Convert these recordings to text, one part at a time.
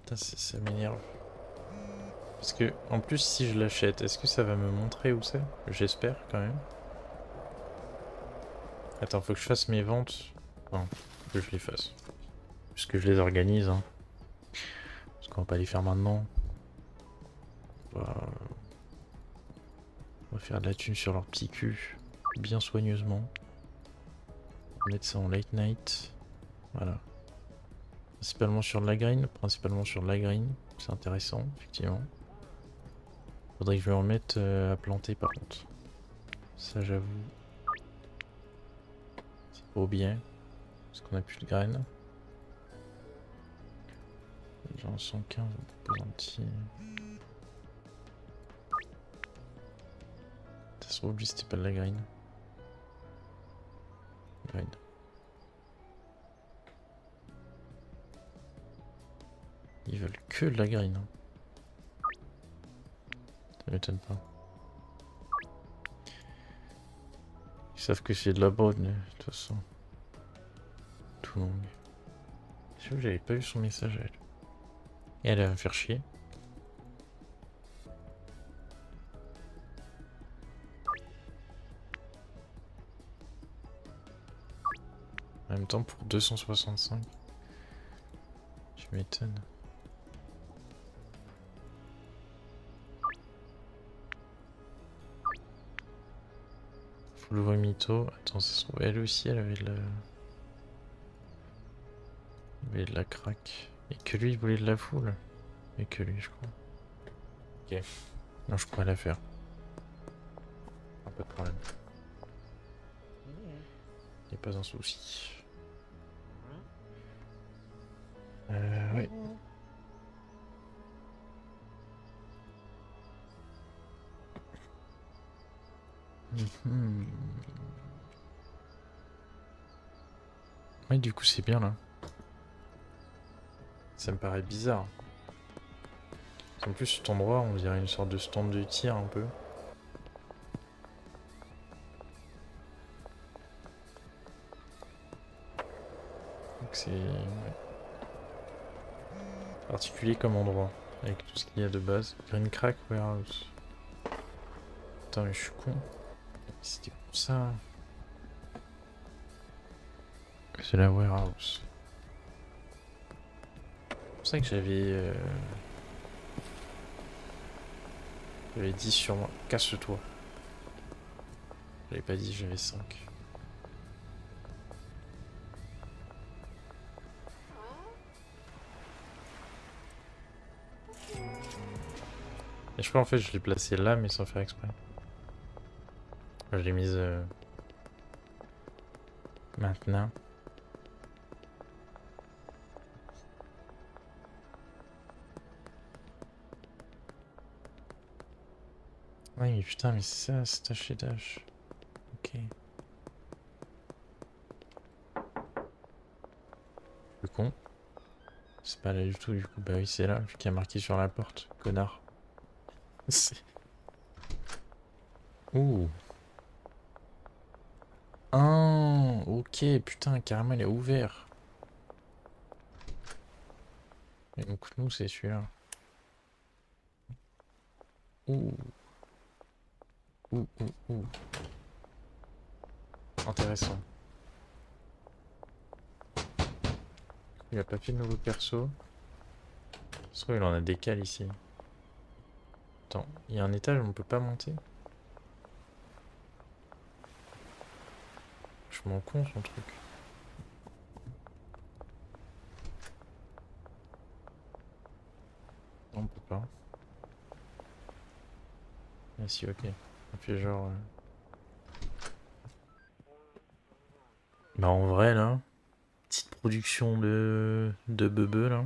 Putain, ça m'énerve. Parce que, en plus, si je l'achète, est-ce que ça va me montrer où c'est? J'espère, quand même. Attends, faut que je fasse mes ventes. Non, que je les fasse. Puisque je les organise, hein. Parce qu'on va pas les faire maintenant. On va, on va faire de la thune sur leur petit cul. Bien soigneusement. On va mettre ça en late night. Voilà. Principalement sur de la green. Principalement sur de la green. C'est intéressant, effectivement. Faudrait que je en mette à planter par contre. Ça j'avoue. C'est pas bien. Parce qu'on a plus de graines. J'en 115, on propose un petit. Ça se trouve, lui c'était pas de la green. Green. Ils veulent que de la green. Hein. Ça m'étonne pas. Ils savent que c'est de la bonne, de toute façon. Tout long. C'est sûr que j'avais pas vu son message à elle. Et elle va me faire chier. En même temps, pour 265. Tu m'étonnes. Faut l'ouvrir mytho. Attends, ça se trouve, elle aussi, elle avait de la craque. Et que lui, il voulait de la foule. Et que lui, je crois. Ok. Non, je pourrais la faire. Pas de problème. Y'a pas un souci. Ouais. Mhm. Ouais, du coup, c'est bien là. Ça me paraît bizarre. En plus, cet endroit, on dirait une sorte de stand de tir un peu. Donc c'est ouais, particulier comme endroit. Avec tout ce qu'il y a de base. Green Crack Warehouse. Putain, mais je suis con. C'était pour ça. C'est la warehouse. C'est pour ça que j'avais 10 sur moi. Casse-toi. J'avais pas dit, j'avais 5. Et je crois en fait je l'ai placé là mais sans faire exprès. Je l'ai mise maintenant. Ouais mais putain mais c'est ça, c'est tâche et tâche. Ok. Le con. C'est pas là du tout du coup. Bah oui c'est là, vu qu'il y a marqué sur la porte. Connard. Ouh. Ah, ok, putain, carrément il est ouvert. Et donc nous c'est celui-là. Ouh, ouh. Intéressant. Il a pas fait de nouveau perso. Je trouve il en a des cales ici. Attends, il y a un étage où on peut pas monter. Je m'en con son truc. Non, on peut pas. Ah si, ok. On fait genre... Bah en vrai là, petite production de bebe là.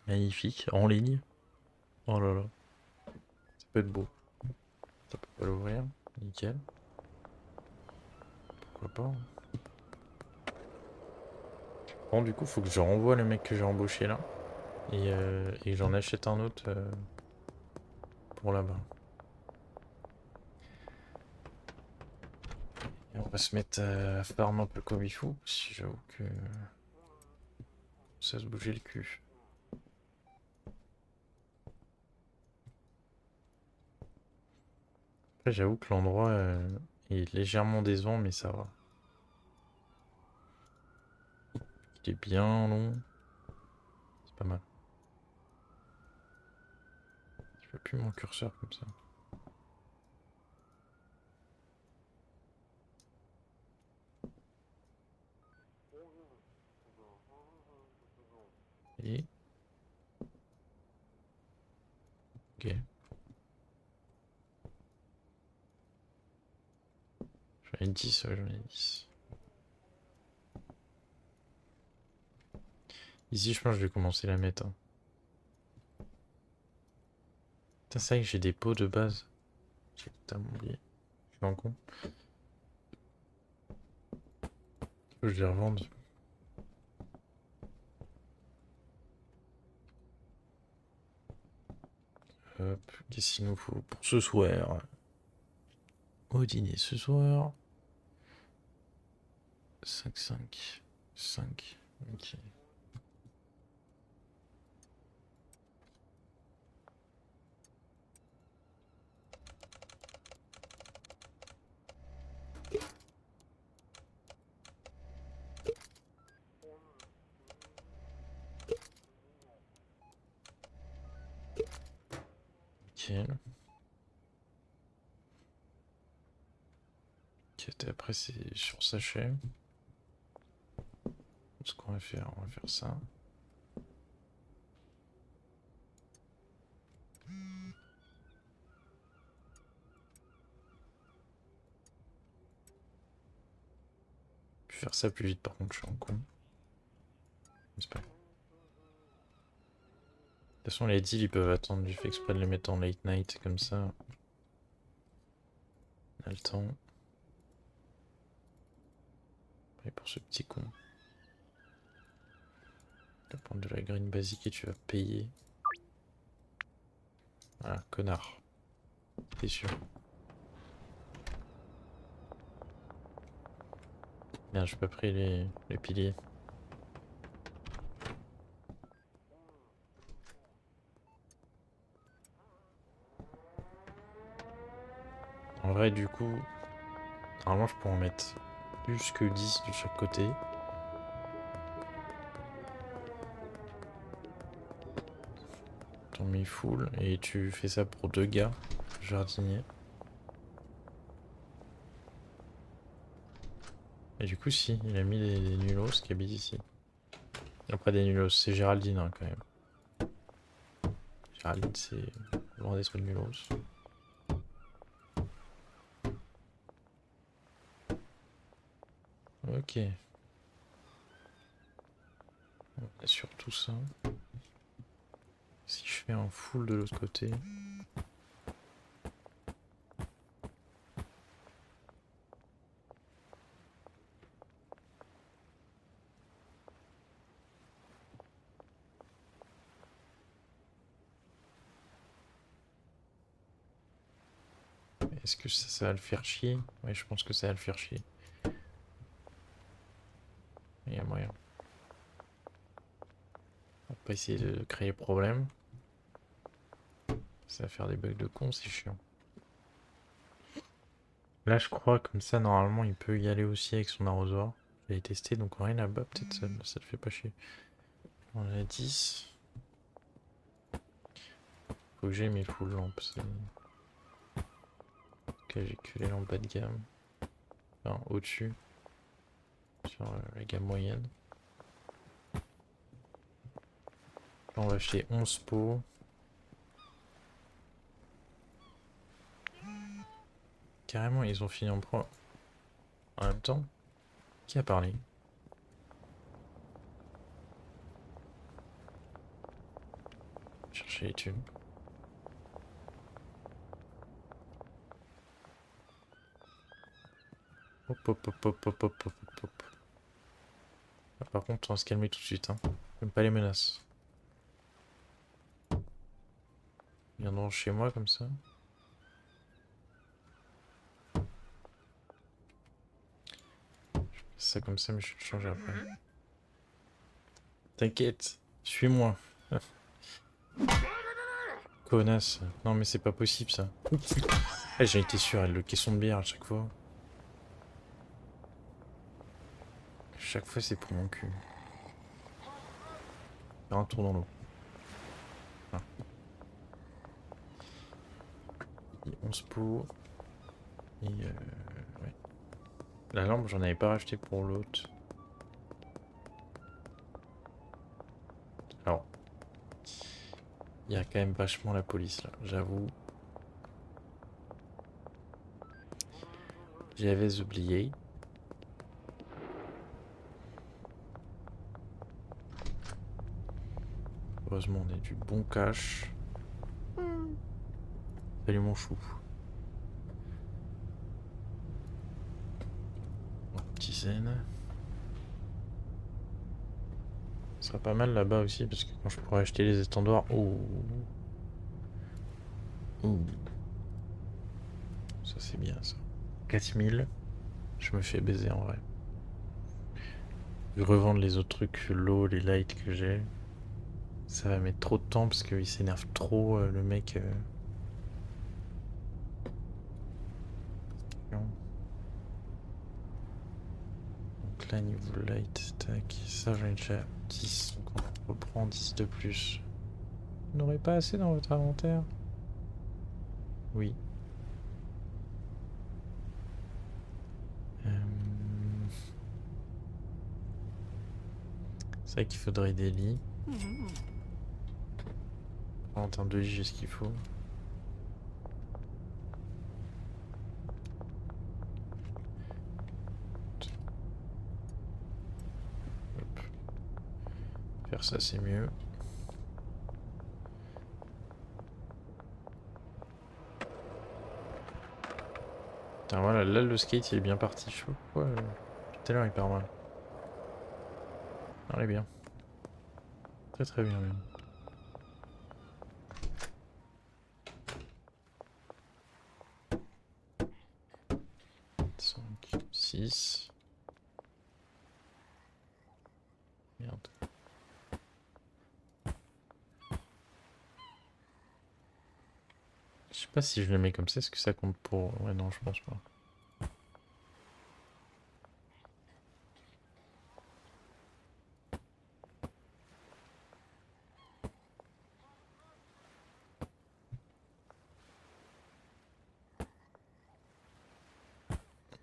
Magnifique, en ligne. Oh là là, ça peut être beau. Ça peut pas l'ouvrir, nickel. Pourquoi pas, hein. Bon du coup faut que je renvoie le mec que j'ai embauché là. Et que j'en achète un autre pour là-bas. Et on va se mettre à farm un peu comme il faut. Parce que j'avoue que Ça se bouger le cul. Après, j'avoue que l'endroit est légèrement décevant, mais ça va. Il est bien long. C'est pas mal. Je veux plus mon curseur comme ça. Et... Ok. J'en ai 10, ouais, j'en ai 10. Ici, je pense que je vais commencer la mettre. Hein. Putain, c'est vrai que j'ai des pots de base. J'ai totalement oublié. Je suis en con. Faut que je les revende. Hop, qu'est-ce qu'il nous faut pour ce soir? Au dîner ce soir. 5, 5, 5. Ok. Nickel. Ok, après c'est sur sachet. Ce qu'on va faire, on va faire ça. Je vais faire ça plus vite par contre, je suis en con. C'est pas grave. De toute façon, les deals ils peuvent attendre. J'ai fait exprès de les mettre en late night comme ça. On a le temps. Et pour ce petit con. Tu vas prendre de la green basique et tu vas payer. Voilà, connard. T'es sûr. Merde, j'ai pas pris les piliers. En vrai, du coup, normalement, je pourrais en mettre plus que 10 de chaque côté. T'en mets full et tu fais ça pour 2 gars, jardinier. Et du coup, si, il a mis des nulos qui habitent ici. Après des nulos, c'est Géraldine hein, quand même. Géraldine, c'est loin d'être une nulos. Ok. On a surtout ça. Si je fais un full de l'autre côté. Est-ce que ça va le faire chier? Ouais, je pense que ça va le faire chier. Il y a moyen. On va pas essayer de créer problème. Ça va faire des bugs de con, c'est chiant. Là, je crois, comme ça, normalement, il peut y aller aussi avec son arrosoir. J'avais testé, donc rien là-bas, peut-être ça le fait pas chier. On a 10. Faut que j'ai mes full lampes. Ok, j'ai que les lampes bas de gamme. Enfin, au-dessus. Sur la gamme moyenne. Là, on va acheter 11 pots. Carrément, ils ont fini en même temps. Qui a parlé? Chercher les thunes. Hop, hop, hop, hop, hop, hop, hop, hop. Ah, par contre, on va se calmer tout de suite. Hein. J'aime pas les menaces. Ils viendront chez moi comme ça. Je fais ça comme ça, mais je vais le changer après. T'inquiète, suis-moi. Connasse. Non mais c'est pas possible ça. Eh, j'ai été sûr, elle le caisson de bière à chaque fois. Chaque fois c'est pour mon cul. Faire un tour dans l'eau. Ah. Et 11 pots. Et ouais. La lampe j'en avais pas racheté pour l'autre. Alors, il y a quand même vachement la police là, j'avoue. J'avais oublié. Heureusement on a du bon cash. Salut mon chou. Petit zen. Ce sera pas mal là-bas aussi parce que quand je pourrai acheter les étendoirs. Oh. Oh. Ça c'est bien ça. 4000. Je me fais baiser en vrai. Je vais revendre les autres trucs, l'eau, les lights que j'ai. Ça va mettre trop de temps parce qu'il s'énerve trop le mec. Donc là niveau light, tac, ça j'en ai déjà 10, donc on reprend 10 de plus. Vous n'aurez pas assez dans votre inventaire? Oui. Euh, C'est vrai qu'il faudrait des lits. En termes de lits, j'ai ce qu'il faut. Hop. Faire ça, c'est mieux. Putain, voilà, là le skate il est bien parti. Je sais pas pourquoi. Tout à l'heure il part mal. Non, il est bien. Très très bien même. 5, 6. Merde. Je sais pas si je le mets comme ça, est-ce que ça compte pour... Ouais, non, je pense pas.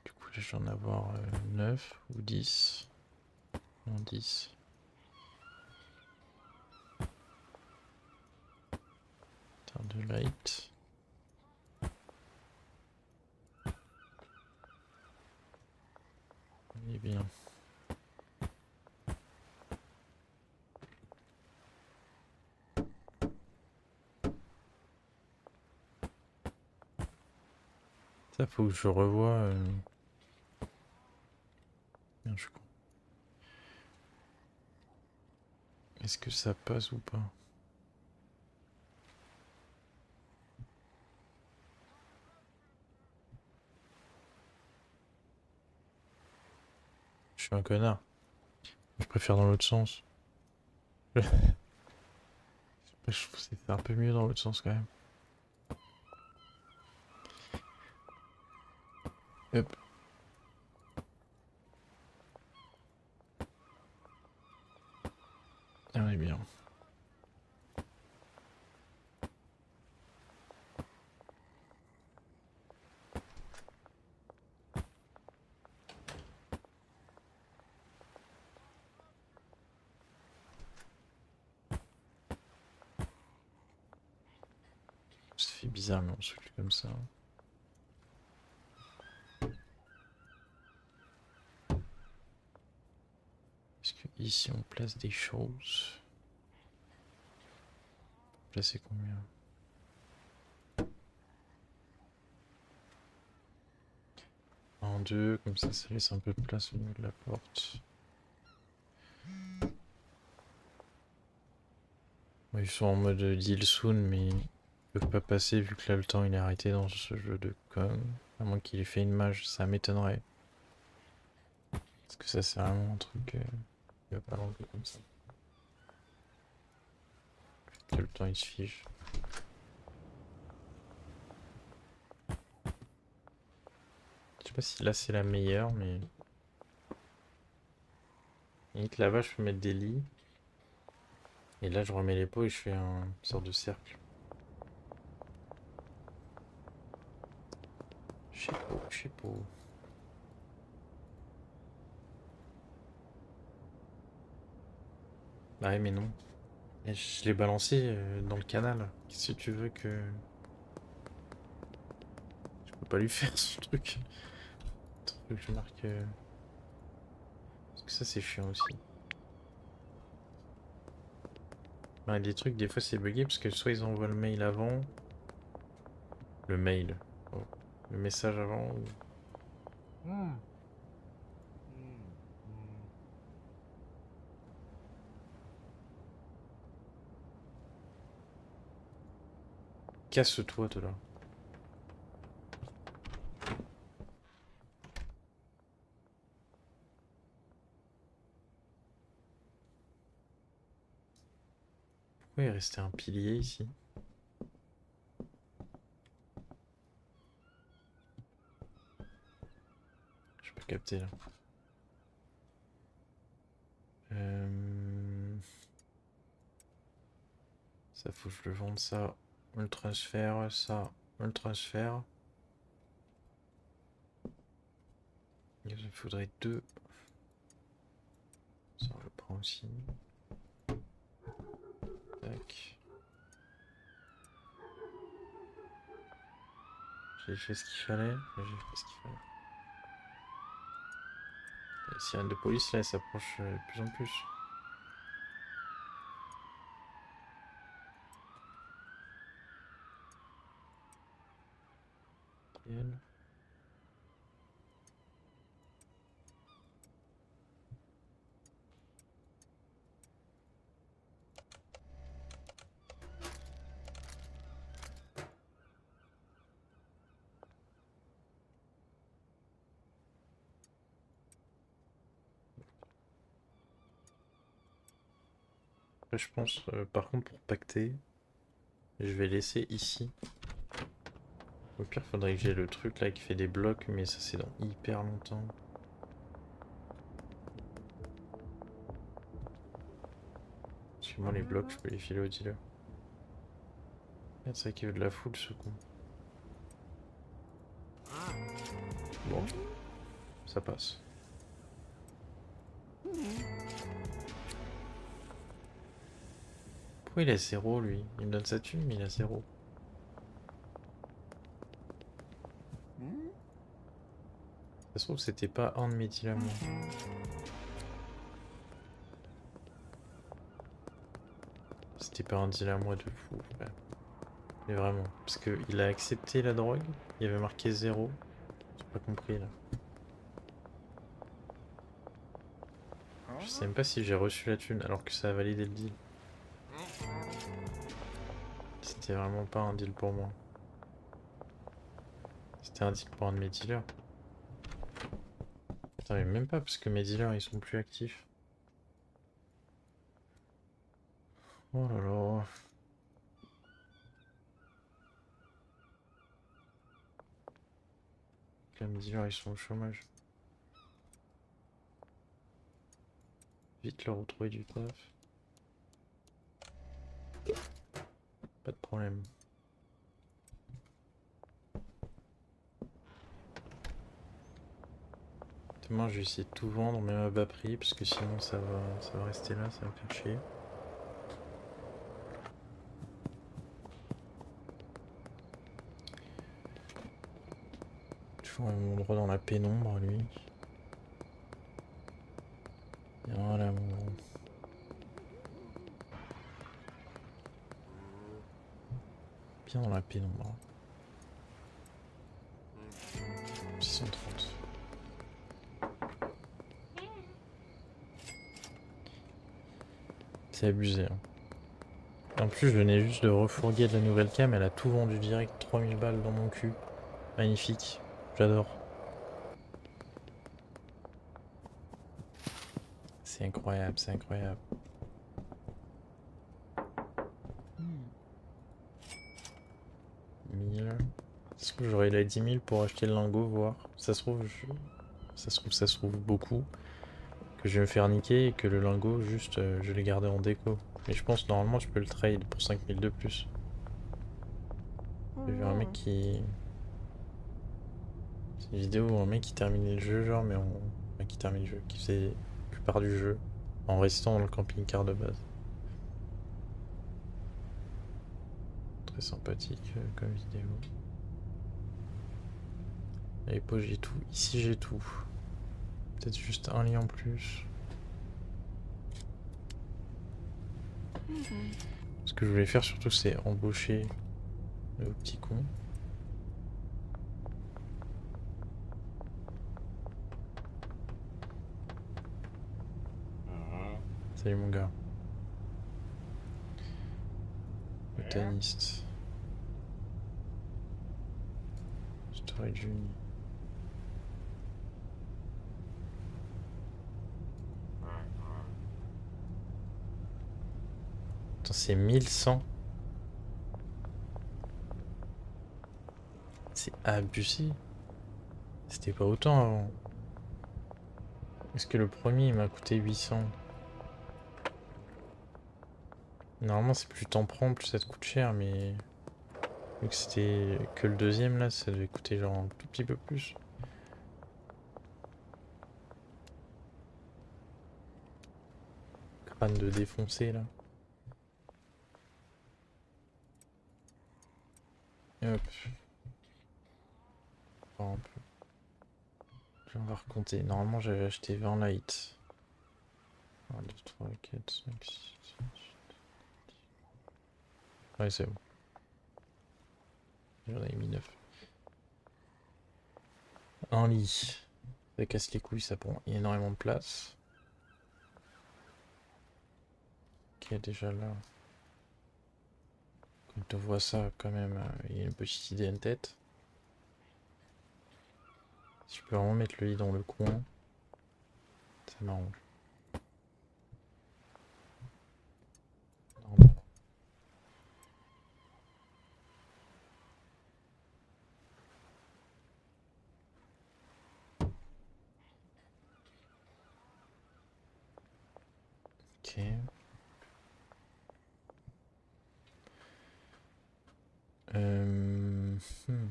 Du coup, là, je vais en avoir 9 ou 10. Non, 10. Terre de light. Il est bien. Ça, faut que je revoie... Merde, je suis con. Est-ce que ça passe ou pas? Je suis un connard. Je préfère dans l'autre sens. Je trouve que c'est un peu mieux dans l'autre sens quand même. Hop. Ah, on est bien. Ça fait bizarre, mais on se fait comme ça. Est-ce que ici on place des choses? Placer combien? En deux, comme ça laisse un peu de place au niveau de la porte. Bon, ils sont en mode deal soon, mais ils peuvent pas passer vu que là le temps il est arrêté dans ce jeu de con. À moins qu'il ait fait une mage, ça m'étonnerait. Parce que ça c'est vraiment un truc qui va pas l'enlever comme ça. Que le temps il se fige. Je sais pas si là c'est la meilleure, mais... Limite là-bas je peux mettre des lits. Et là je remets les pots et je fais une sorte de cercle. Je sais pas. Bah ouais mais non. Et je l'ai balancé dans le canal. Si tu veux que... Je peux pas lui faire ce truc. Faut que je marque... Parce que ça c'est chiant aussi. Ouais, des trucs, des fois c'est bugué parce que soit ils envoient le mail avant... Le mail. Oh. Le message avant ou... Casse-toi, toi là. Pourquoi il est resté un pilier ici? Je peux capter là. Ça faut que je le vende ça. On le transfère, ça. On le transfère. Il me faudrait deux. Ça on le prend aussi. Tac. J'ai fait ce qu'il fallait. J'ai fait ce qu'il fallait. Les sirènes de police là, elles s'approchent de plus en plus. Nickel. Après, je pense, par contre, pour pacter, je vais laisser ici. Au pire, faudrait que j'ai le truc là qui fait des blocs, mais ça c'est dans hyper longtemps. Parce que moi, les blocs, je peux les filer au dealer. Merde, c'est vrai qu'il veut de la foule ce con. Bon, ça passe. Pourquoi il a 0 lui? Il me donne sa thune, mais il a 0. Ça se trouve, c'était pas un de mes deals à moi. C'était pas un deal à moi de fou, frère. Mais vraiment. Parce qu'il a accepté la drogue, il avait marqué 0. J'ai pas compris là. Je sais même pas si j'ai reçu la thune alors que ça a validé le deal. C'était vraiment pas un deal pour moi. C'était un deal pour un de mes dealers. Attends, mais même pas parce que mes dealers ils sont plus actifs. Oh là là. Là, mes dealers ils sont au chômage. Vite leur retrouver du taf. Pas de problème. Demain je vais essayer de tout vendre même à bas prix parce que sinon ça va rester là, ça va me faire chier. Toujours un endroit dans la pénombre lui. Voilà mon gros. Bien dans la pénombre. 630. C'est abusé. Hein. En plus, je venais juste de refourguer de la nouvelle cam, elle a tout vendu direct, 3000 balles dans mon cul. Magnifique, j'adore. C'est incroyable, c'est incroyable. Est-ce que j'aurai les 10 000 pour acheter le lingot, voir. Ça se trouve, ça se trouve beaucoup. Que je vais me faire niquer et que le lingot, juste, je l'ai gardé en déco. Mais je pense normalement je peux le trade pour 5 000 de plus. J'ai vu un mec qui... C'est une vidéo où un mec qui terminait le jeu, genre, mais en... enfin, qui termine le jeu, qui faisait la plupart du jeu en restant dans le camping-car de base. Très sympathique comme vidéo. Et pas j'ai tout. Ici j'ai tout. Peut-être juste un lit en plus. Ce que je voulais faire surtout c'est embaucher le petit con. Salut mon gars. Botaniste. Storage Uni. Attends, c'est 1100. C'est abusé. C'était pas autant avant. Est-ce que le premier il m'a coûté 800? Normalement c'est plus t'en prends, plus ça te coûte cher, mais... Vu que c'était que le deuxième là, ça devait coûter genre un tout petit peu plus. Crâne de défoncer là. Et hop. Voir un peu. On va recompter. Normalement j'avais acheté 20 lights. 1, 2, 3, 4, 5, 6, 7, 8. Ouais c'est bon. J'en avais mis 9. Un lit. Ça casse les couilles, ça prend énormément de place. Ok, déjà là. Quand on voit ça, quand même, il y a une petite idée en tête. Si je peux vraiment mettre le lit dans le coin, ça m'arrange. Ok. Euh... hmm.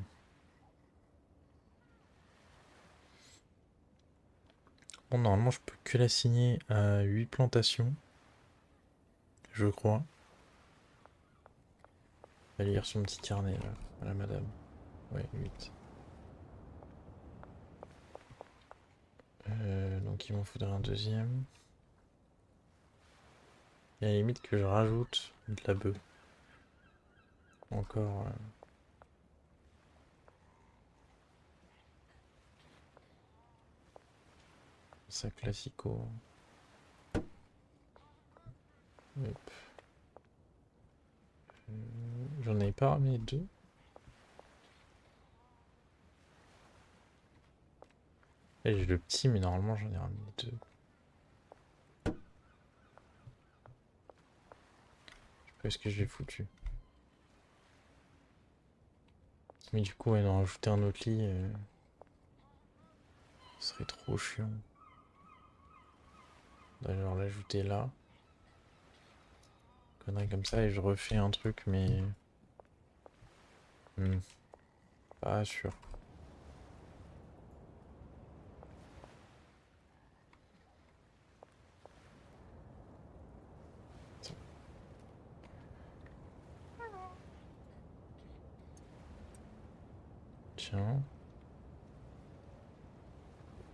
Bon, normalement, je peux que l'assigner à 8 plantations. Je crois. Elle va lire son petit carnet, là, à la madame. Ouais, 8. Donc, il m'en faudrait un deuxième. Et à la limite que je rajoute de la bœuf. Encore. Ça classico. Hop. J'en avais pas ramené deux. Et j'ai le petit, mais normalement j'en ai ramené deux. Je sais pas où est-ce que je l'ai foutu. Mais du coup, ouais, d'en rajouter un autre lit, ce serait trop chiant. D'ailleurs, l'ajouter là. Connerie comme ça, et je refais un truc, mais... pas sûr. Tiens.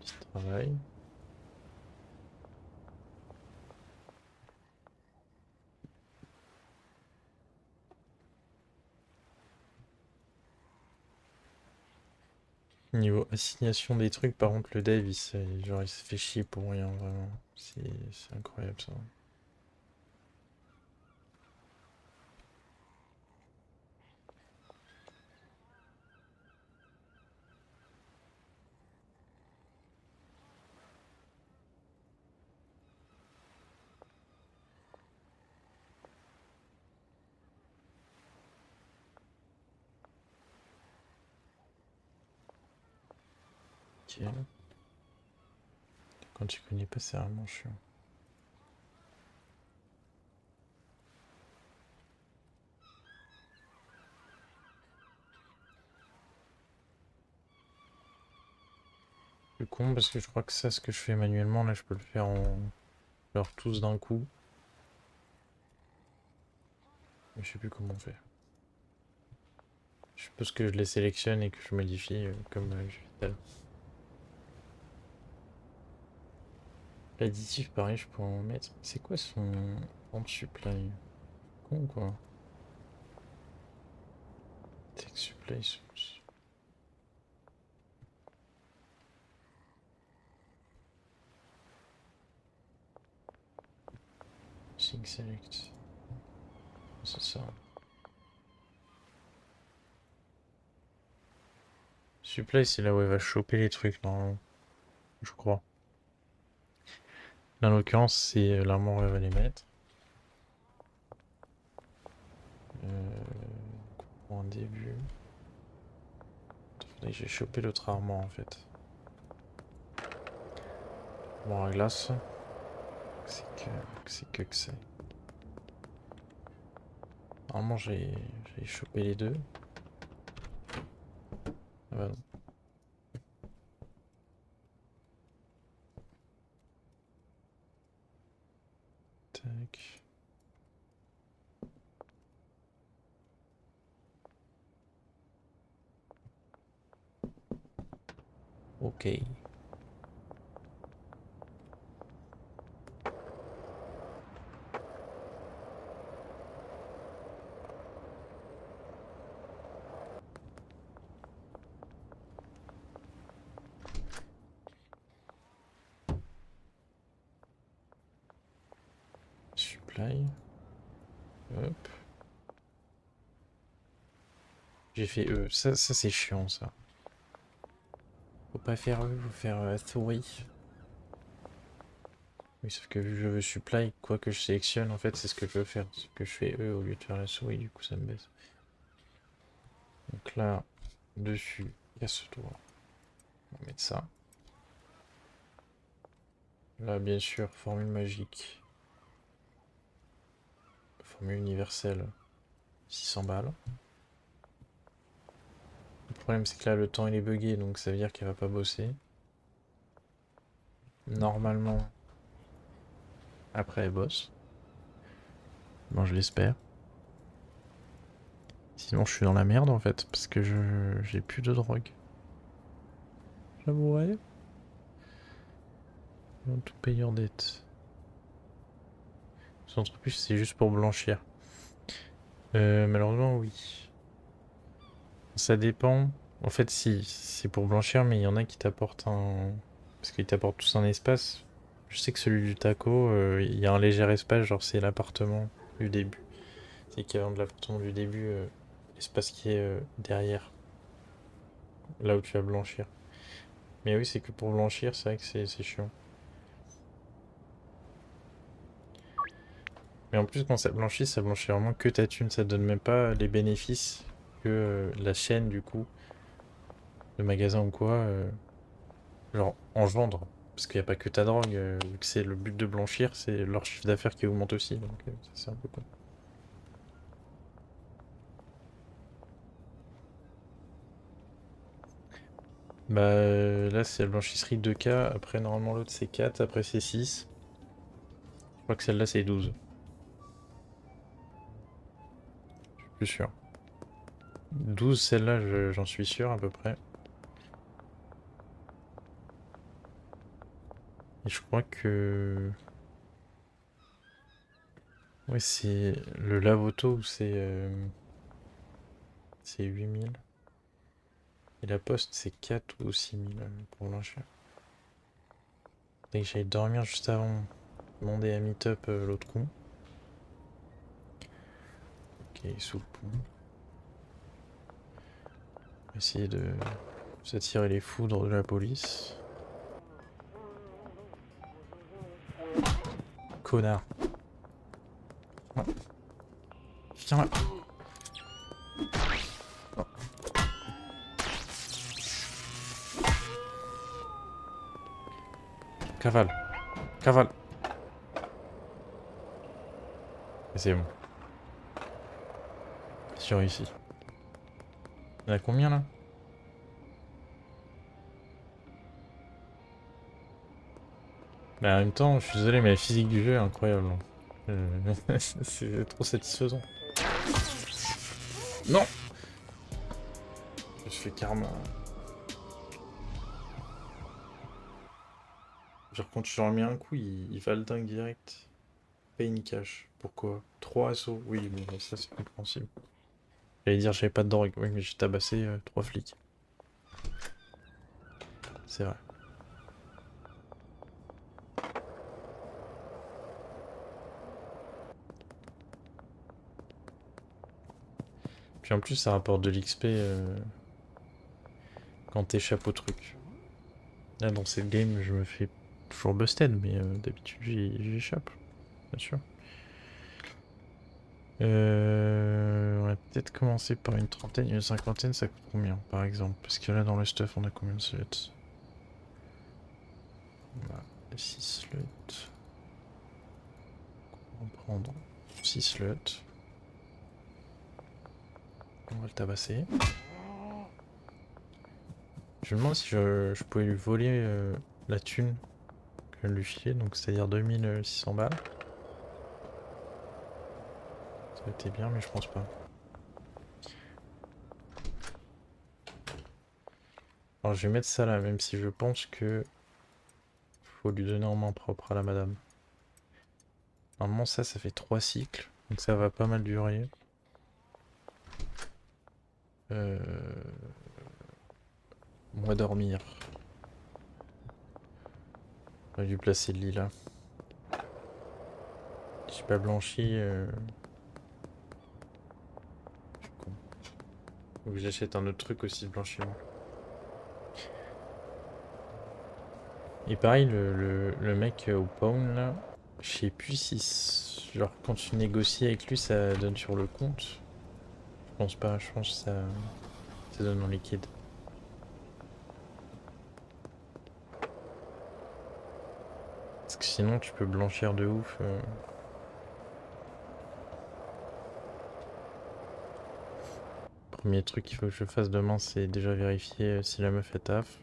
Petit travail. Niveau assignation des trucs, par contre, le dev, genre, il se fait chier pour rien, vraiment. C'est incroyable, ça. nickel. Quand tu connais pas, c'est vraiment chiant. C'est con parce que je crois que ça, ce que je fais manuellement, là, je peux le faire en leur tous d'un coup. Mais je sais plus comment on fait. Je suppose que je les sélectionne et que je modifie comme je fais tout à l'heure. L'additif, pareil, je pourrais en mettre. C'est quoi son en supply? Con quoi. Text supply source. Sync select. C'est ça. Supply, c'est là où elle va choper les trucs, normalement. Je crois. Là, en l'occurrence, c'est l'armoire où elle va les mettre. Pour un début. Faudrait que j'ai chopé l'autre armoire en fait. Bon, à glace. C'est que c'est. Normalement, j'ai chopé les deux. Ah bah non. Tac. Ok. Supply. Hop. J'ai fait E. Ça c'est chiant ça. Faut pas faire E, faut faire authority. Oui, sauf que vu que je veux supply, quoi que je sélectionne, en fait, c'est ce que je veux faire. Sauf que je fais E au lieu de faire la souris, du coup ça me baisse. Donc là, dessus, il y a ce tour. On va mettre ça. Là, bien sûr, formule magique. Formule universelle, 600 balles. Le problème, c'est que là, le temps il est bugué, donc ça veut dire qu'elle va pas bosser. Normalement, après, elle bosse. Bon, je l'espère. Sinon, je suis dans la merde en fait, parce que j'ai plus de drogue. J'avouerai. Tout payeur dette. Cette entreprise, c'est juste pour blanchir. Malheureusement, oui. Ça dépend. En fait, si, c'est pour blanchir, mais il y en a qui t'apportent un. Parce qu'ils t'apportent tous un espace. Je sais que celui du taco, il y a un léger espace, genre c'est l'appartement du début. C'est l'équivalent de l'appartement du début, l'espace qui est derrière, là où tu vas blanchir. Mais oui, c'est que pour blanchir, c'est vrai que c'est chiant. Mais en plus, quand ça blanchit vraiment que ta thune, ça te donne même pas les bénéfices que la chaîne, du coup, le magasin ou quoi, genre engendre. Parce qu'il n'y a pas que ta drogue, vu que c'est le but de blanchir, c'est leur chiffre d'affaires qui augmente aussi, donc ça, c'est un peu con. Bah là, c'est la blanchisserie 2K, après normalement l'autre c'est 4, après c'est 6. Je crois que celle-là c'est 12. Je suis plus sûr. 12, celle-là, j'en suis sûr à peu près. Et je crois que... Ouais, c'est le lave-auto, c'est 8000. Et la poste, c'est 4 ou 6000 pour blanchir. Faudrait que j'aille dormir juste avant. Demander à Meetup l'autre con. Qui est sous le pont. Essayer de s'attirer les foudres de la police. Connard. Ouais. Viens là. cavale. Cavale. Et c'est bon. J'ai réussi. Il y en a combien là? Mais en même temps, je suis désolé, mais la physique du jeu est incroyable. C'est trop satisfaisant. Non! Je fais karma. Genre quand tu leur mets un coup, il va le dingue direct. Pay une cash. Pourquoi? 3 assauts. Oui, mais ça c'est compréhensible. J'allais dire j'avais pas de drogue. Oui, mais j'ai tabassé 3 flics. C'est vrai. Puis en plus ça rapporte de l'XP quand t'échappes au truc. Là dans cette game je me fais toujours busted, mais d'habitude j'y échappe. Bien sûr. On va peut-être commencer par une trentaine, une cinquantaine, ça coûte combien par exemple? Parce que là dans le stuff on a combien de slots? On a 6 slots. On va prendre 6 slots. On va le tabasser. Je me demande si je pouvais lui voler la thune que je viens de lui filer, donc c'est-à-dire 2600 balles. Ça aurait été bien, mais je pense pas. Alors je vais mettre ça là, même si je pense que faut lui donner en main propre à la madame. Normalement ça fait 3 cycles, donc ça va pas mal durer. On va dormir. On va dû placer le lit là. Je suis pas blanchi. Je suis con. Faut que j'achète un autre truc aussi de blanchiment. Et pareil, le mec au pawn là, je sais plus si. Genre quand tu négocies avec lui, ça donne sur le compte. Je pense pas, je pense que ça donne en liquide. Parce que sinon tu peux blanchir de ouf. Premier truc qu'il faut que je fasse demain, c'est déjà vérifier si la meuf est taf.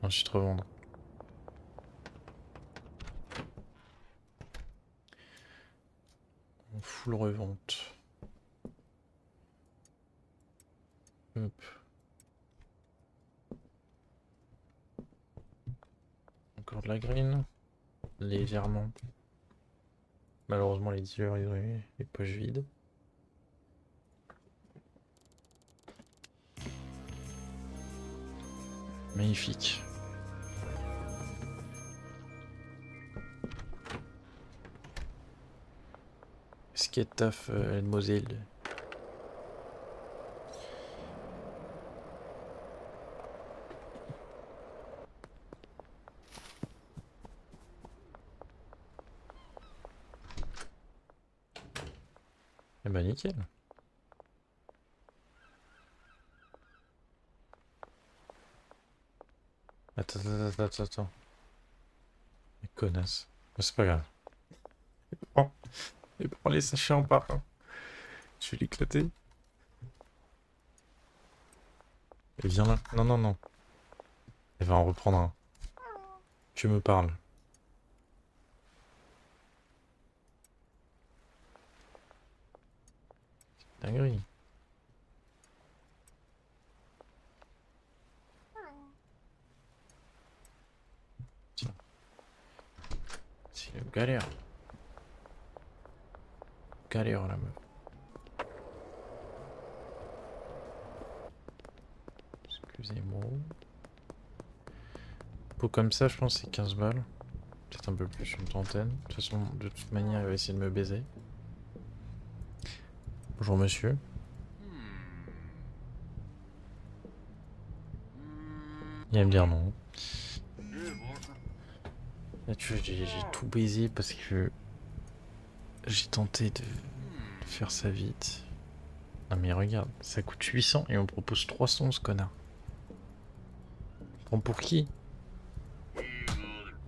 Ensuite revendre. En full revente. Hop. Encore de la green. Légèrement. Malheureusement les dealers ils ont eu les poches vides. Magnifique. Est-ce qu'il y a de taf, mademoiselle? Eh bah nickel. Attends. Les connasses. Mais c'est pas grave. Et prends les sachets en part. Je vais l'éclater. Et viens là. Non. Elle va en reprendre un. Tu me parles. Dinguerie. Tiens. C'est une galère. Galère la meuf. Excusez-moi. Pot comme ça, je pense c'est 15 balles. Peut-être un peu plus, une trentaine. De toute façon, de toute manière, il va essayer de me baiser. Bonjour monsieur. Il va me dire non. Là, tu vois, j'ai tout baisé parce que j'ai tenté de faire ça vite. Non mais regarde, ça coûte 800 et on propose 300 ce connard. Prends pour qui?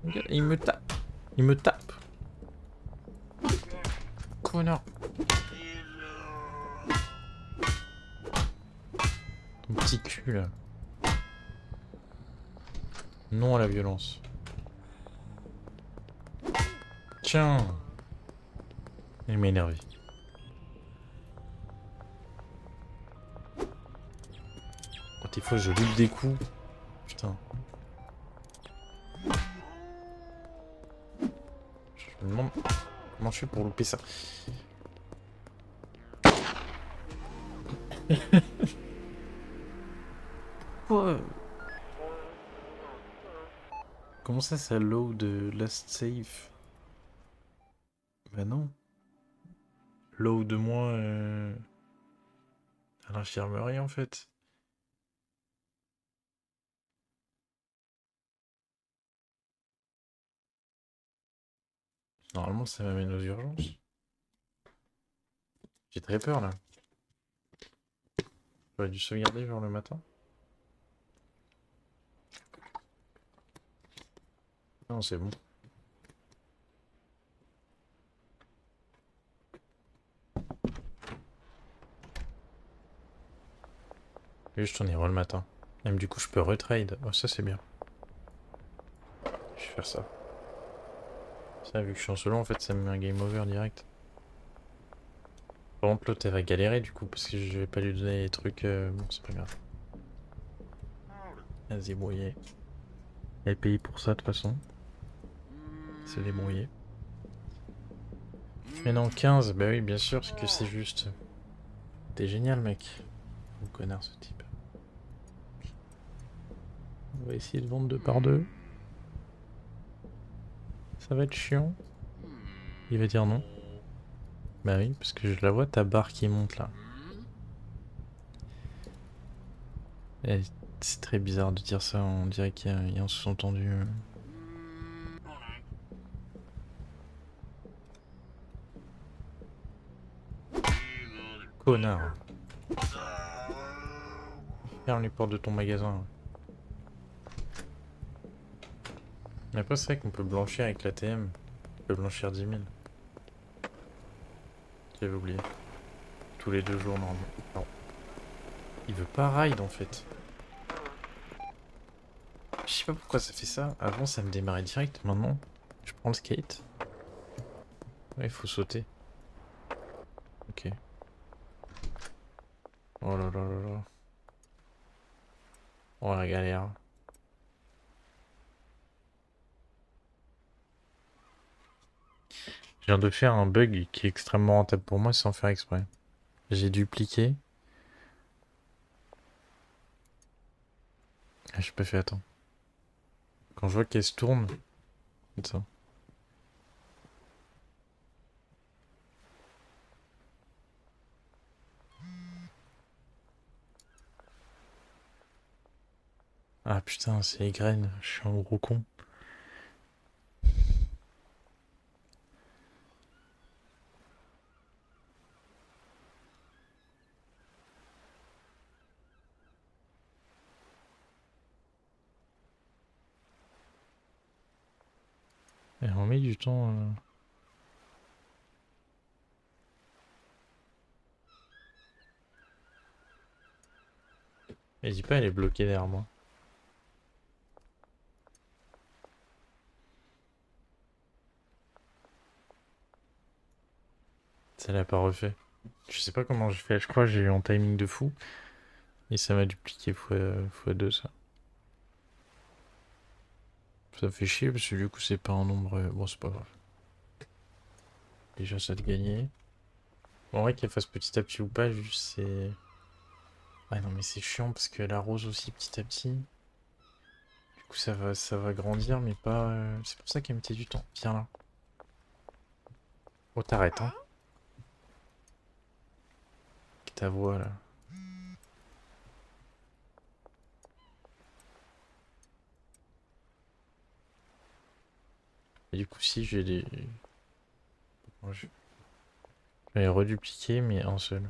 Regarde, il me tape. Il me tape. Connard. Ton petit cul là. Non à la violence. Tiens. Il m'a énervé. Oh, des fois je loupe des coups. Putain. Je me demande comment je fais pour louper ça. Quoi? Comment ça load last save? Bah non. Load de moi à l'infirmerie en fait. Normalement ça m'amène aux urgences. J'ai très peur là. J'aurais dû sauvegarder genre le matin. Non c'est bon. Juste on ira le matin. Même du coup je peux retrade. Oh ça c'est bien. Je vais faire ça. Ça vu que je suis en solo en fait ça me met un game over direct. Par contre l'autre elle va galérer du coup parce que je vais pas lui donner les trucs. Bon c'est pas grave. Elle se débrouiller. Elle paye pour ça de toute façon. Se débrouiller. Mais non 15, bah oui bien sûr parce que c'est juste. T'es génial mec. Bon connard ce type. On va essayer de vendre 2 par 2. Ça va être chiant. Il va dire non. Bah oui, parce que je la vois ta barre qui monte là. Et c'est très bizarre de dire ça, on dirait qu'il y a un sous-entendu. Connard. Ferme les portes de ton magasin. Mais après c'est vrai qu'on peut blanchir avec l'ATM. On peut blanchir 10 000. J'avais oublié. Tous les 2 jours normalement. Non. Il veut pas ride en fait. Je sais pas pourquoi ça fait ça. Avant ça me démarrait direct. Maintenant je prends le skate. Ouais il faut sauter. Ok. Oh là là là là. Oh la galère. Je viens de faire un bug qui est extrêmement rentable pour moi sans faire exprès. J'ai dupliqué. Ah, j'ai pas fait attends. Quand je vois qu'elle se tourne, comme ça. Ah putain, c'est les graines, je suis un gros con. Et on met du temps. Mais dis pas, elle est bloquée derrière moi. Ça l'a pas refait. Je sais pas comment j'ai fait, je crois que j'ai eu un timing de fou. Et ça m'a dupliqué fois 2 ça. Ça fait chier parce que du coup c'est pas un nombre. Bon, c'est pas grave. Déjà ça de gagner. Bon, en vrai qu'elle fasse petit à petit ou pas, juste c'est. Ouais, non, mais c'est chiant parce qu'elle arrose aussi petit à petit. Du coup ça va grandir, mais pas. C'est pour ça qu'elle mettait du temps. Viens là. Oh, t'arrêtes, hein. Avec ta voix là. Et du coup, si j'ai des. Bon, je vais redupliquer, mais un seul.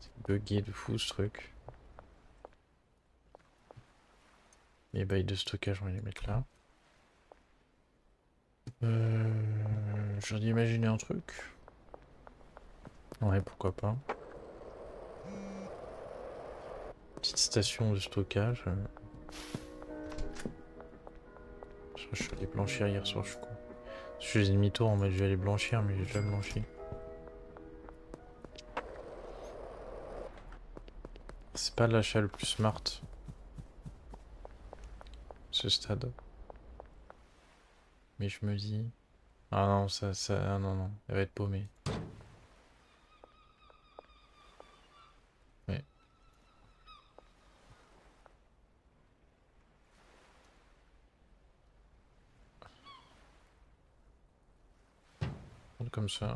C'est bugué de fou ce truc. Les bails de stockage, on va les mettre là. J'ai dû imaginer un truc. Ouais, pourquoi pas. Petite station de stockage. Je suis allé blanchir hier soir, je suis con. Je faisais demi-tour en mode je vais aller blanchir, mais j'ai déjà blanchi. C'est pas l'achat le plus smart. Ce stade. Mais je me dis... Ah non, ah non, non, elle va être paumée. Ouais. Comme ça.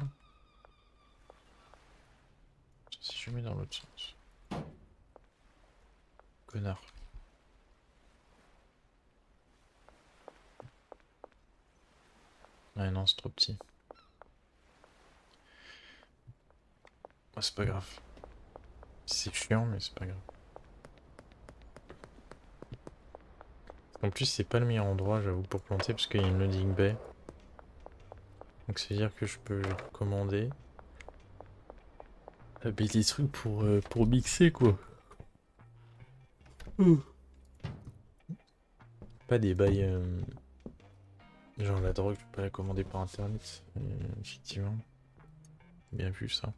Si je mets dans l'autre sens. Connard. Ouais non, c'est trop petit. Ah, c'est pas grave. C'est chiant, mais c'est pas grave. En plus, c'est pas le meilleur endroit, j'avoue, pour planter, parce qu'il y a une loading bay. Donc, c'est-à-dire que je peux commander des trucs pour mixer, quoi. Pas des bails... genre la drogue, je peux pas la commander par internet. Effectivement. Bien vu, ça.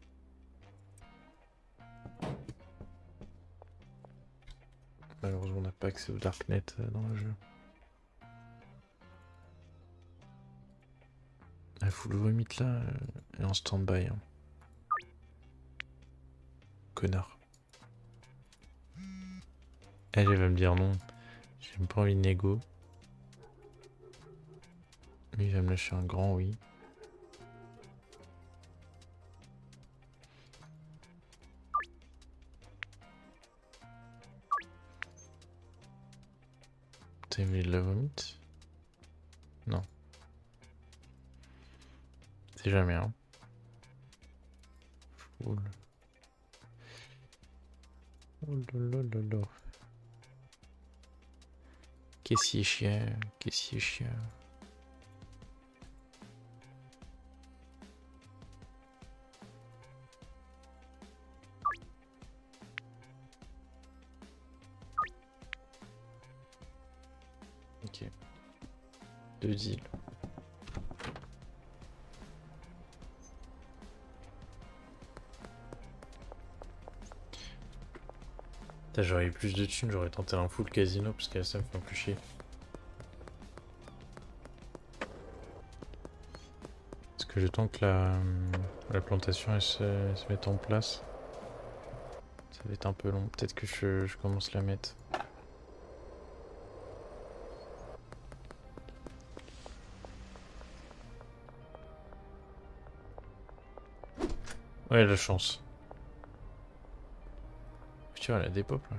Malheureusement, on n'a pas accès au Darknet dans le jeu. Il faut le vomit là, et en stand-by. Hein. Connard. Elle va me dire non. J'ai même pas envie de négo. Lui, il va me lâcher un grand oui. T'as aimé de la vomite? Non. C'est jamais, hein. Full. Oh là là là là. Qu'est-ce qui est chiant? Qu'est-ce qui est chiant? Ok. 2 deals. J'aurais eu plus de thunes, j'aurais tenté un full casino parce que ça me fait plus chier. Parce que le temps que la plantation elle se mette en place, ça va être un peu long. Peut-être que je commence la mettre. Ouais, la chance. Tu vois, elle a des pop là.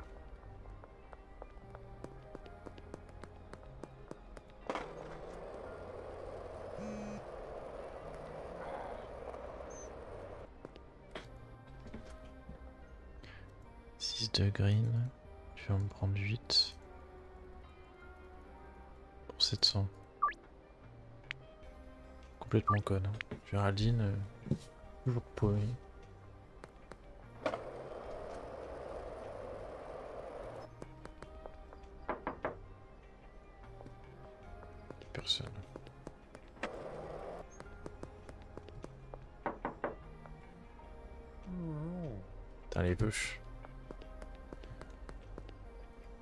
De green, je vais en prendre 8 pour 700. Complètement conne. Hein. Géraldine, toujours paumée. Personne. Putain, les bûches.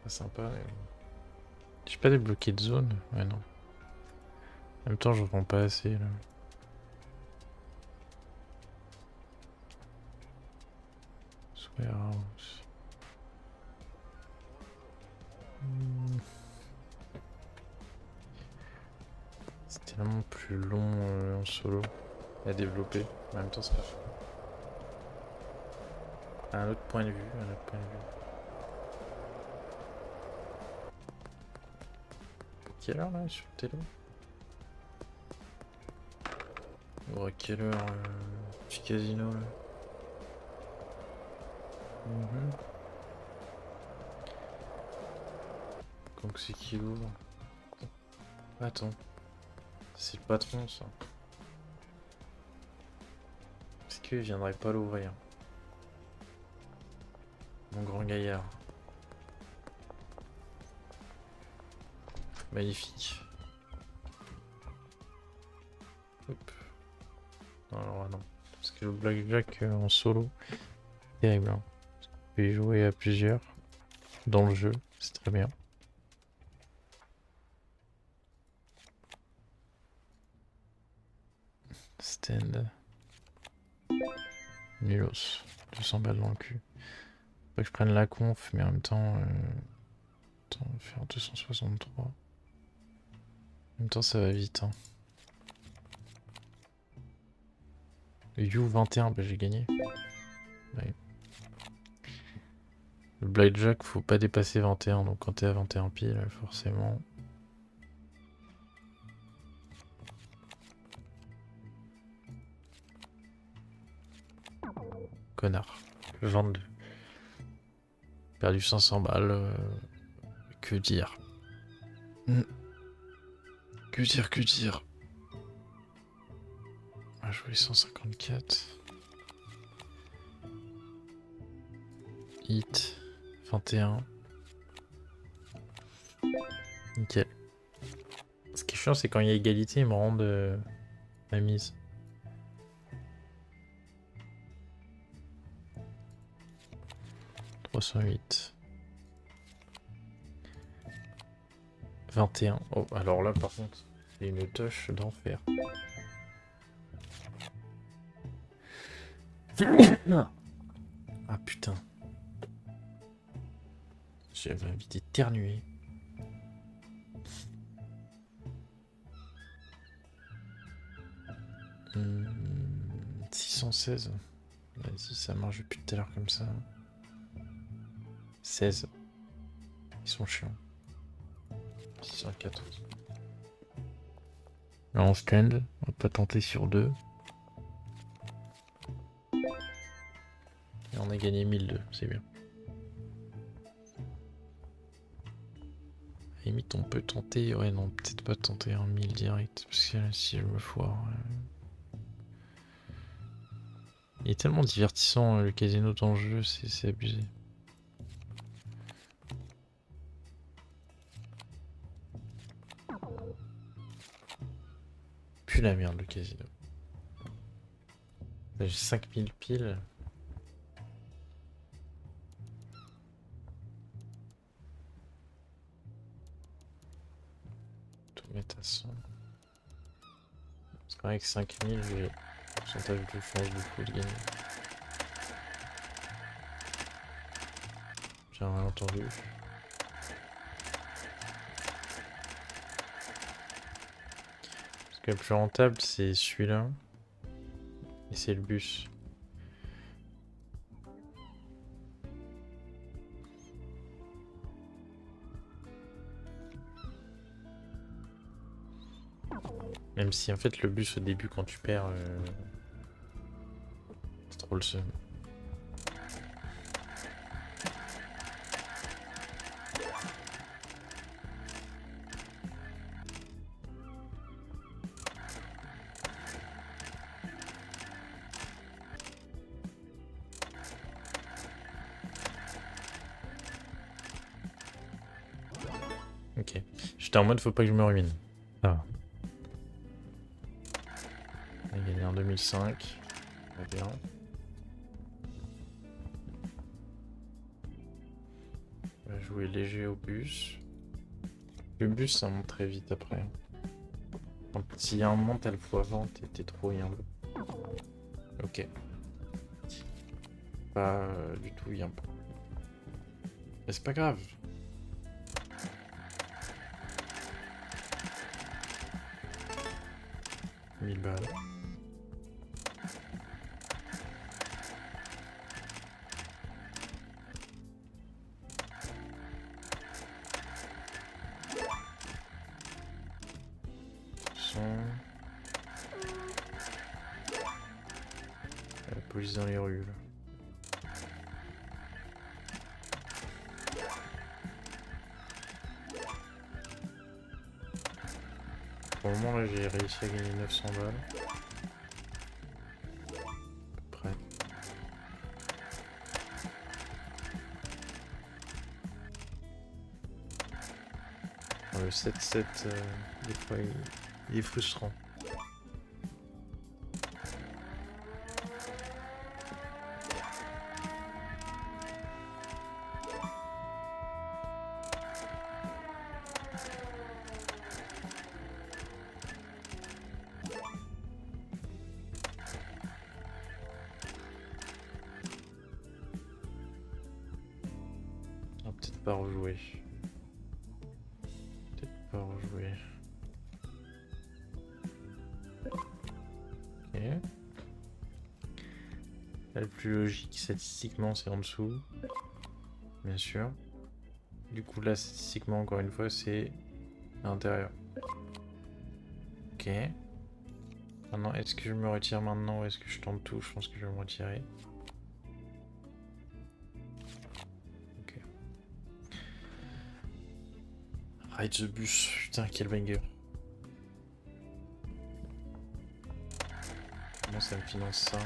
Pas sympa. Mais... j'ai pas débloqué de zone. Ouais, non. En même temps, je vends pas assez là. Warehouse. C'est tellement plus long en solo à développer. En même temps, c'est pas fou. Un autre point de vue, un autre point de vue. Quelle heure là sur le télo? Oh, à quelle heure petit casino là? Donc c'est qui ouvre? Attends. C'est le patron, ça. Est-ce qu'il viendrait pas l'ouvrir? Mon grand gaillard. Magnifique. Hop. Non, alors non. Parce que le blackjack en solo, terrible. Hein. On peut y jouer à plusieurs dans le jeu, c'est très bien. Stand. Nulos. 200 balles dans le cul. Faut que je prenne la conf, mais en même temps... Attends, on va faire 263. En même temps, ça va vite. Hein. U21, bah j'ai gagné. Ouais. Le blackjack, faut pas dépasser 21, donc quand t'es à 21 piles, forcément... Connard. 22. Perdu 500 balles. Que dire? Que dire, que dire? On va jouer 154. Hit. 21. Nickel. Ce qui est chiant, c'est quand il y a égalité, ils me rendent ma mise. « 308. 21. Oh, alors là, par contre, c'est une touche d'enfer. Ah putain. J'avais envie d'éternuer. Hmm, 616. Vas-y, ça marche depuis tout à l'heure comme ça. 16. Ils sont chiants. 614. Là, on stand. On va pas tenter sur 2. Et on a gagné 1002, c'est bien. À la limite, on peut tenter. Ouais, non, peut-être pas tenter un 1000 direct. Parce que là, si je me foire. Il est tellement divertissant le casino dans le jeu, c'est abusé. Puis la merde le casino. J'ai 5000 piles. Tout mettre à 100. Parce qu'avec 5000, j'ai le pourcentage de chance du coup de gagner. J'ai rien entendu. Parce que le plus rentable, c'est celui-là. Et c'est le bus. Même si en fait le bus au début quand tu perds, c'est trop le seum. Ok. J'étais en mode faut pas que je me ruine. Ah. On a gagné en 2005. Très bien. On va jouer léger au bus. Le bus ça monte très vite après. S'il y a un moment t'as le x20, t'es trop bien. Ok. Pas du tout bien. Mais c'est pas grave. « 1000 balles. La police dans les rues là. Pour le moment, là, j'ai réussi à gagner 900 balles. À peu près. Le 7-7, des fois, il est frustrant. On va peut-être pas rejouer. Peut-être pas rejouer. Ok. Là, le plus logique statistiquement, c'est en dessous. Bien sûr. Du coup, là, statistiquement, encore une fois, c'est à l'intérieur. Ok. Maintenant, est-ce que je me retire maintenant ou est-ce que je tente tout? Je pense que je vais me retirer. Ok. Ride the bus. Putain, quel banger. Comment ça me finance ça?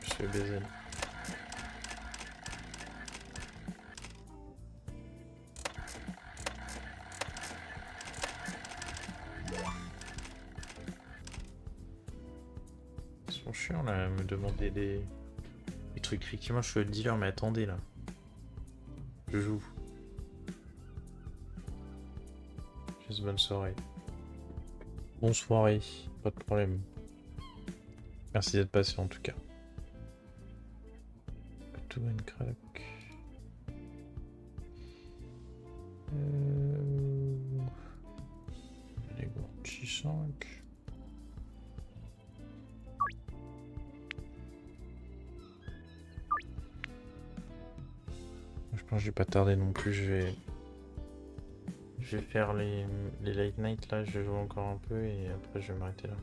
Je fais baiser. Ils sont chiants là, à me demander des trucs. Effectivement, je suis le dealer, mais attendez là. Je joue. Juste bonne soirée. Bonne soirée, pas de problème. Merci d'être passé en tout cas. Tout and crack. Les Gorty 5. Je pense que je vais pas tarder non plus. Je vais faire les late night là. Je vais jouer encore un peu et après je vais m'arrêter là.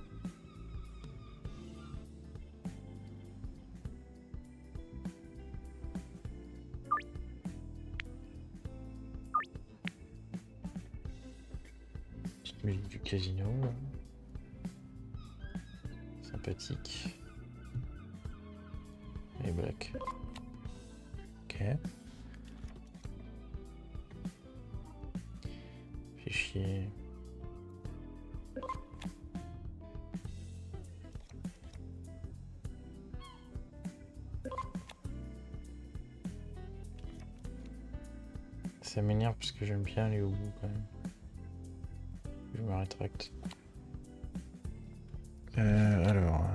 Petite musique du casino. Là. Sympathique. Et black. Ok. Fait chier. Ça m'énerve parce que j'aime bien aller au bout quand même. Je me rétracte. Alors.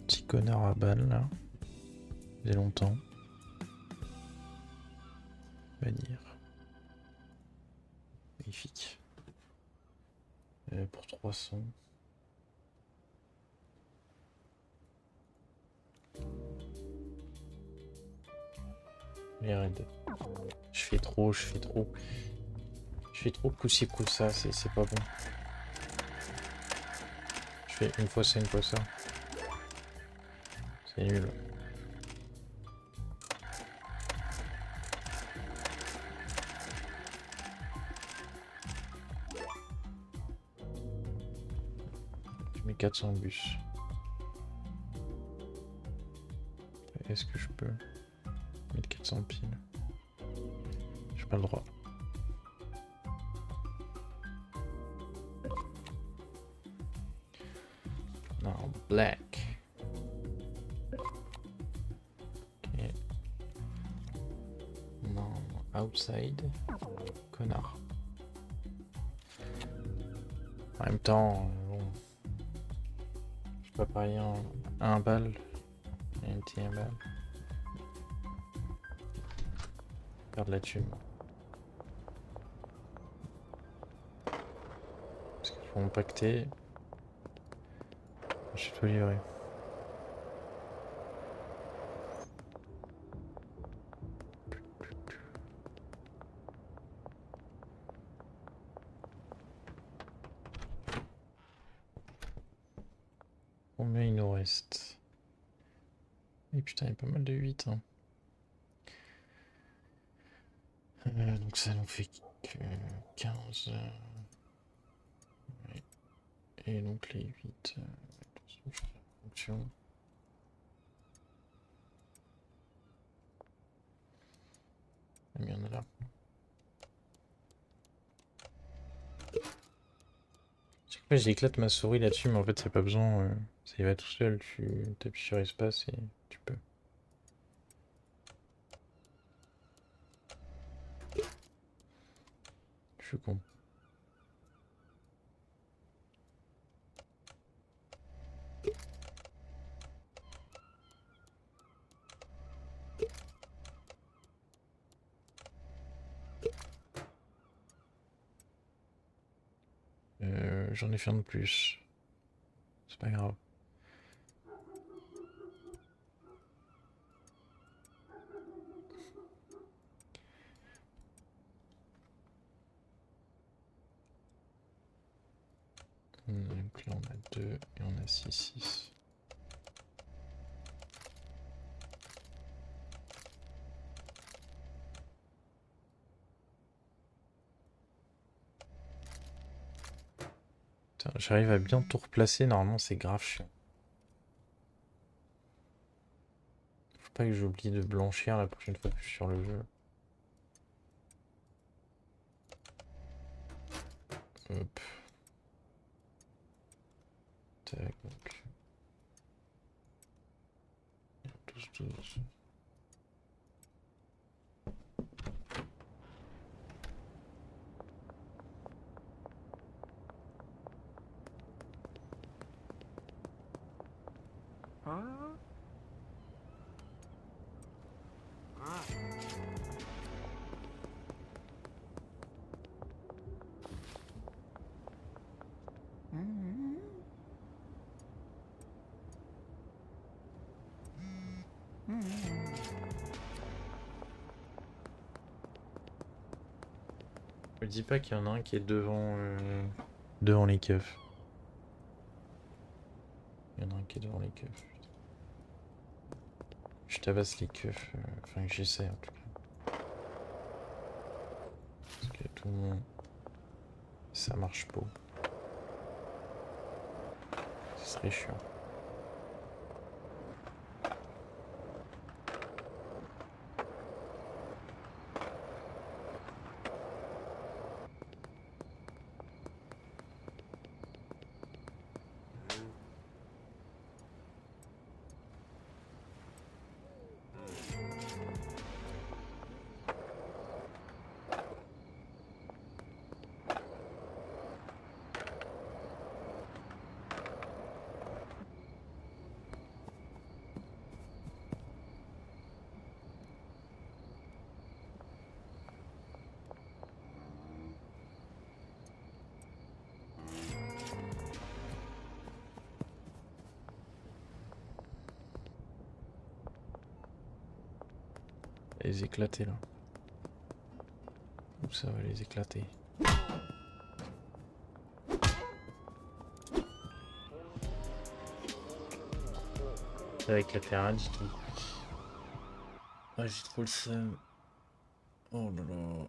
Petit connard à balle là. Ça faisait longtemps. Bannir. Magnifique. Pour 300. Les raids. Je fais trop. Je fais trop coup-ci coup-ça, c'est pas bon. Je fais une fois ça, une fois ça. C'est nul. Je mets 400 bus. Est-ce que je peux mettre 400 piles? J'ai pas le droit. Non, black. Ok. Non, outside. Connard. En même temps, bon. Je peux pas parier en 1 balle. Et un balle. Perdre la thune. Parce qu'il faut impacter. Je suis tout livré. Combien il nous reste? Et putain, il y a pas mal de 8. Hein. Donc ça nous fait que 15. Ouais. Et donc les 8. Attention, je fais la fonction. Ah, mais il y en a là. Chaque fois j'éclate ma souris là-dessus, mais en fait c'est pas besoin. Ça y va tout seul. Tu appuies sur espace et tu peux. Je suis con. J'en ai fait un de plus. C'est pas grave. Donc là on a 2 et on a 6. Putain, j'arrive à bien tout replacer, normalement c'est grave chiant. Faut pas que j'oublie de blanchir la prochaine fois que je suis sur le jeu. Hop. Tac, donc. 12. Me dis pas qu'il y en a un qui est devant les keufs. Il y en a un qui est devant les keufs. Putain. Je tabasse les keufs. Enfin, que j'essaie en tout cas. Parce que tout le monde. Ça marche pas. Ce serait chiant. Les éclater là. Ou ça va les éclater. Ça va éclater un du tout. Ah, j'ai trop le seum. Oh là là.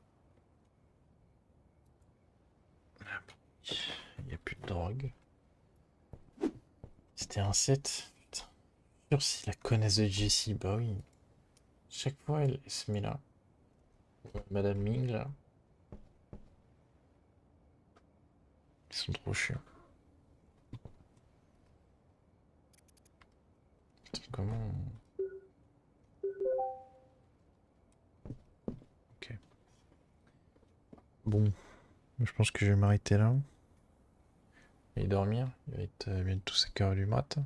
Il n'y a plus de drogue. C'était un 7. Putain. Sûr, c'est la connasse de Jessie. Bah oui. Chaque fois, elle se met là. Madame Ming là. Ils sont trop chiants. Putain, comment. Ok. Bon. Je pense que je vais m'arrêter là. Et dormir. Il va être bientôt 5h du mat.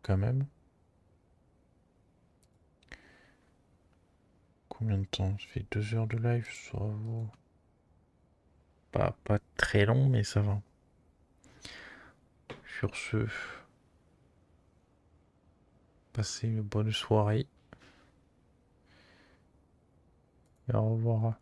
Quand même. Combien de temps? Ça fait 2 heures de live, ça va. Pas très long, mais ça va. Sur ce, passez une bonne soirée. Et au revoir.